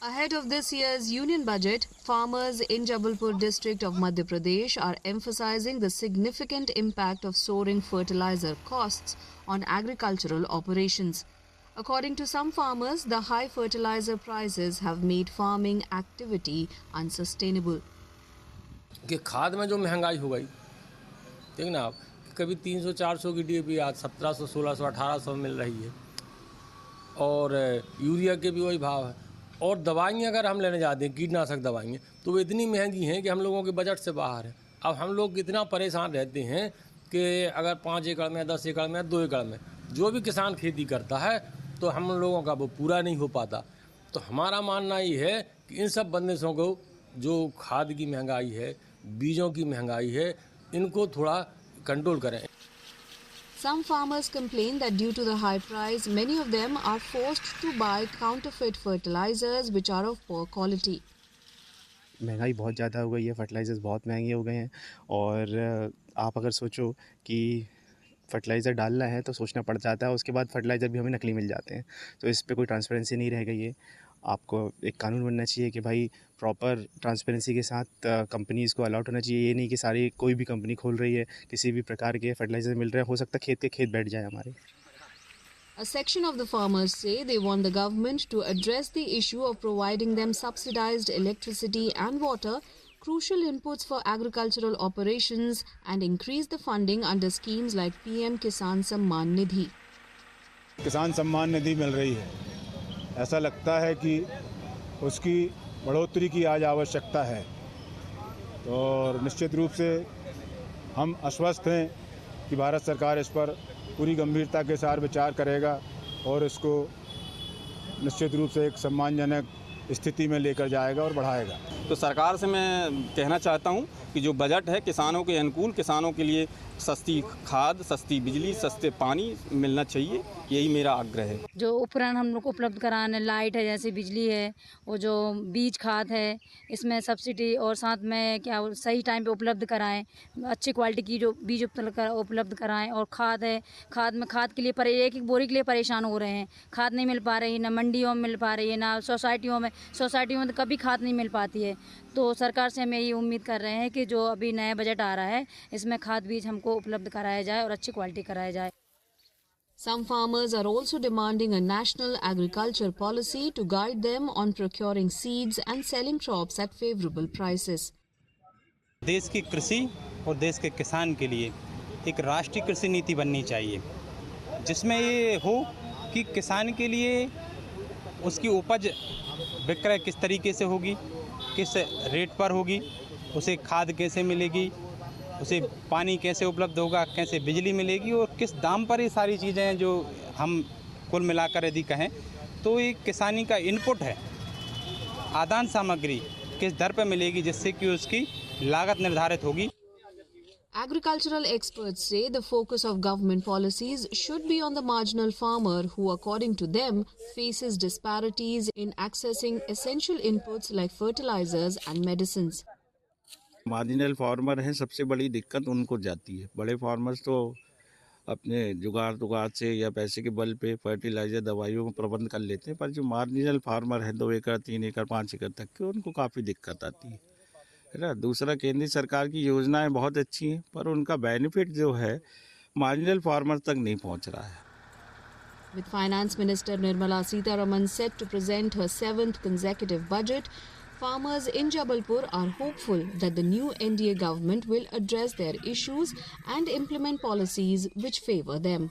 Ahead of this year's union budget, farmers in Jabalpur district of Madhya Pradesh are emphasizing the significant impact of soaring fertilizer costs on agricultural operations. According to some farmers, the high fertilizer prices have made farming activity unsustainable. कि खाद में जो महंगाई हो गई, ठीक ना आप, कभी 300-400 की डीएपी आज 1700, 1600, 1800 मिल रही है और यूरिया के भी वही भाव है। और दवाइयाँ अगर हम लेने जाते हैं, कीटनाशक दवाइयाँ, तो वो इतनी महंगी हैं कि हम लोगों के बजट से बाहर है। अब हम लोग इतना परेशान रहते हैं कि अगर 5 एकड़ में, 10 एकड़ में, 2 एकड़ में जो भी किसान खेती करता है तो हम लोगों का वो पूरा नहीं हो पाता। तो हमारा मानना ये है कि इन सब बंदिशों को, जो खाद की महंगाई है, बीजों की महंगाई है, इनको थोड़ा कंट्रोल करें। Some farmers complain that due to the high price, many of them are forced to buy counterfeit fertilizers which are of poor quality. महंगाई बहुत ज़्यादा हो गई है, फर्टिलाइज़र्स बहुत महंगे हो गए हैं और आप अगर सोचो कि फर्टिलाइज़र डालना है तो सोचना पड़ जाता है, उसके बाद फर्टिलाइज़र भी हमें नकली मिल जाते हैं। तो इस पे कोई ट्रांसपेरेंसी नहीं रह गई है। आपको एक कानून बनना चाहिए कि भाई प्रॉपर ट्रांसपेरेंसी के साथ कंपनीज़ को अलाउड होना चाहिए। ये नहीं कि सारी कोई भी कंपनी खोल रही है, किसी भी प्रकार के फर्टिलाइज़र मिल रहे हैं, हो सकता है खेत के खेत बैठ जाए हमारे। A section of the farmers say they want the government to address the issue of providing them subsidized electricity and water, crucial inputs for agricultural operations, and increase the funding under schemes like PM Kisan Samman Nidhi. किसान सम्मान निधि मिल रही है, ऐसा लगता है कि उसकी बढ़ोतरी की आज आवश्यकता है और निश्चित रूप से हम आश्वस्त हैं कि भारत सरकार इस पर पूरी गंभीरता के साथ विचार करेगा और इसको निश्चित रूप से एक सम्मानजनक स्थिति में लेकर जाएगा और बढ़ाएगा। तो सरकार से मैं कहना चाहता हूं कि जो बजट है किसानों के अनुकूल, किसानों के लिए सस्ती खाद, सस्ती बिजली, सस्ते पानी मिलना चाहिए, यही मेरा आग्रह है। जो उपकरण हम लोग को उपलब्ध कराने, लाइट है, जैसे बिजली है, वो जो बीज खाद है, इसमें सब्सिडी और साथ में क्या सही टाइम पे उपलब्ध कराएं, अच्छी क्वालिटी की जो बीज उपलब्ध कराएं। और खाद है, खाद के लिए एक एक बोरी के लिए परेशान हो रहे हैं। खाद नहीं मिल पा रही, ना मंडियों में मिल पा रही है, ना सोसाइटियों में तो कभी खाद नहीं मिल पाती है। तो सरकार से हम यही उम्मीद कर रहे हैं कि जो अभी नया बजट आ रहा है, इसमें खाद बीज हमको उपलब्ध कराया जाए और अच्छी क्वालिटी कराया जाए। Some farmers are also demanding a national agriculture policy to guide them on procuring seeds and selling crops at favorable prices. देश की कृषि और देश के किसान के लिए एक राष्ट्रीय कृषि नीति बननी चाहिए, जिसमें ये हो कि किसान के लिए उसकी उपज विक्रय किस तरीके से होगी, किस रेट पर होगी, उसे खाद कैसे मिलेगी, उसे पानी कैसे उपलब्ध होगा, कैसे बिजली मिलेगी और किस दाम पर ये सारी चीज़ें हैं जो हम कुल मिलाकर यदि कहें तो ये किसानी का इनपुट है। आदान सामग्री किस दर पर मिलेगी जिससे कि उसकी लागत निर्धारित होगी। Agricultural experts say the focus of government policies should be on the marginal farmer who, according to them, faces disparities in accessing essential inputs like fertilizers and medicines. Marginal farmer हैं, सबसे बड़ी दिक्कत उनको जाती है। बड़े फार्मर्स तो अपने जुगाड़ से या पैसे के बल पे फर्टिलाइज़र दवाइयों का प्रबंध कर लेते हैं, पर जो मार्जिनल फार्मर है 2 एकड़ 3 एकड़ 5 एकड़ तक के, उनको काफ़ी दिक्कत आती है ना। दूसरा, केंद्र सरकार की योजनाएं बहुत अच्छी हैं पर उनका बेनिफिट जो है मार्जिनल फार्मर तक नहीं पहुंच रहा है। With Finance Minister Nirmala Sitharaman set to present her 7th consecutive budget, farmers in Jabalpur are hopeful that the new NDA government will address their issues and implement policies which favor them.